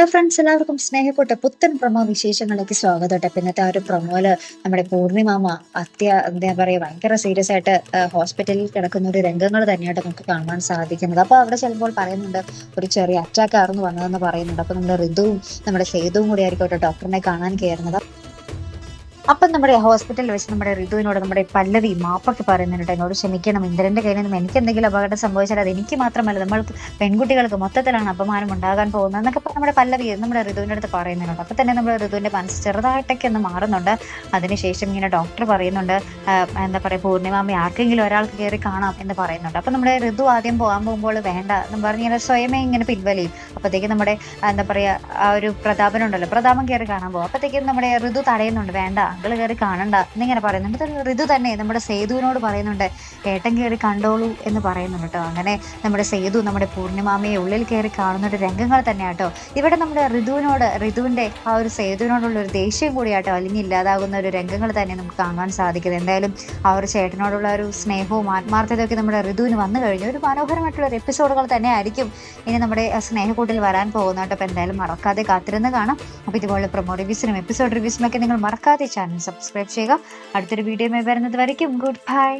Hello friends, എല്ലാവർക്കും സ്നേഹപ്പെട്ട പുത്തൻ promo വിശേഷങ്ങളിലേക്ക് സ്വാഗതം കേട്ടോ. ഇന്നത്തെ ആ ഒരു പ്രൊമോയില് നമ്മുടെ പൂർണിമാമ എന്താ പറയുക, ഭയങ്കര സീരിയസ് ആയിട്ട് ഹോസ്പിറ്റലിൽ കിടക്കുന്ന ഒരു രംഗങ്ങൾ തന്നെയായിട്ട് നമുക്ക് കാണാൻ സാധിക്കുന്നത്. അപ്പൊ അവിടെ ചിലപ്പോൾ പറയുന്നുണ്ട് ഒരു ചെറിയ അറ്റാക്ക് ആയിരുന്നു വന്നതെന്ന് പറയുന്നുണ്ട്. അപ്പൊ നമ്മുടെ ഋതുവും നമ്മുടെ സേതുവും കൂടി ആയിരിക്കും കേട്ടോ ഡോക്ടറിനെ കാണാൻ കയറുന്നത്. അപ്പം നമ്മുടെ ഹോസ്പിറ്റലിൽ വെച്ച് നമ്മുടെ ഋതുവിനോട് നമ്മുടെ പല്ലവി മാപ്പൊക്കെ പറയുന്നുണ്ട്, എന്നോട് ക്ഷമിക്കണം, ഇന്ദ്രന്റെ കയ്യിൽ നിന്നും എനിക്ക് എന്തെങ്കിലും അപകടം സംഭവിച്ചാൽ അത് എനിക്ക് മാത്രമല്ല നമ്മൾക്ക് പെൺകുട്ടികൾക്ക് മൊത്തത്തിലാണ് അപമാനം ഉണ്ടാകാൻ പോകുന്നത് എന്നൊക്കെ നമ്മുടെ പല്ലവി നമ്മുടെ ഋതുവിൻ്റെ അടുത്ത് പറയുന്നുണ്ട്. അപ്പം തന്നെ നമ്മുടെ ഋതുവിന്റെ മനസ്സ് ചെറുതായിട്ടൊക്കെ ഒന്ന് മാറുന്നുണ്ട്. അതിനുശേഷം ഇങ്ങനെ ഡോക്ടർ പറയുന്നുണ്ട്, എന്താ പറയുക, പൂർണിമാമി ആർക്കെങ്കിലും ഒരാൾക്ക് കയറി കാണാം എന്ന് പറയുന്നുണ്ട്. അപ്പം നമ്മുടെ ഋതു ആദ്യം പോകാൻ പോകുമ്പോൾ വേണ്ട എന്ന് പറഞ്ഞ് ഇങ്ങനെ സ്വയമേ ഇങ്ങനെ പിൻവലിയും. അപ്പോഴത്തേക്കും നമ്മുടെ എന്താ പറയുക, ആ ഒരു പ്രതാപനുണ്ടല്ലോ, പ്രതാപൻ കയറി കാണാൻ പോകും. അപ്പോഴത്തേക്കും നമ്മുടെ ഋതു തടയുന്നുണ്ട്, വേണ്ട അങ്കിള് കയറി കാണണ്ട എന്നിങ്ങനെ പറയുന്നുണ്ട്. ഋതു തന്നെ നമ്മുടെ സേതുവിനോട് പറയുന്നുണ്ട്, ഏട്ടൻ കയറി കണ്ടോളൂ എന്ന് പറയുന്നുണ്ട് കേട്ടോ. അങ്ങനെ നമ്മുടെ സേതു നമ്മുടെ പൂർണിമാമയെ ഉള്ളിൽ കയറി കാണുന്ന ഒരു രംഗങ്ങൾ തന്നെയാട്ടോ ഇവിടെ നമ്മുടെ ഋതുവിന്റെ ആ ഒരു സേതുവിനോടുള്ള ഒരു ദേഷ്യം കൂടിയാട്ടോ അലിഞ്ഞില്ലാതാകുന്ന ഒരു രംഗങ്ങൾ തന്നെ നമുക്ക് കാണാൻ സാധിക്കുന്നത്. എന്തായാലും ആ ഒരു ചേട്ടനോടുള്ള ഒരു സ്നേഹവും ആത്മാർത്ഥതയൊക്കെ നമ്മുടെ ഋതുവിന് വന്നു കഴിഞ്ഞു. ഒരു മനോഹരമായിട്ടുള്ള ഒരു എപ്പിസോഡുകൾ തന്നെ ആയിരിക്കും ഇനി നമ്മുടെ സ്നേഹക്കൂട്ടിൽ വരാൻ പോകുന്നത് കേട്ടോ. അപ്പോൾ എന്തായാലും മറക്കാതെ കാത്തിരുന്ന് കാണാം. അപ്പോൾ ഇതുപോലെ പ്രൊമോ റിവ്യൂസിനും എപ്പിസോഡ് റിവ്യൂസിനും ഒക്കെ നിങ്ങൾ മറക്കാതെ ചാനൽ സബ്സ്ക്രൈബ് ചെയ്യുക. അടുത്തൊരു വീഡിയോയുമായി വരുന്നത് വരയ്ക്കും ഗുഡ് ബൈ.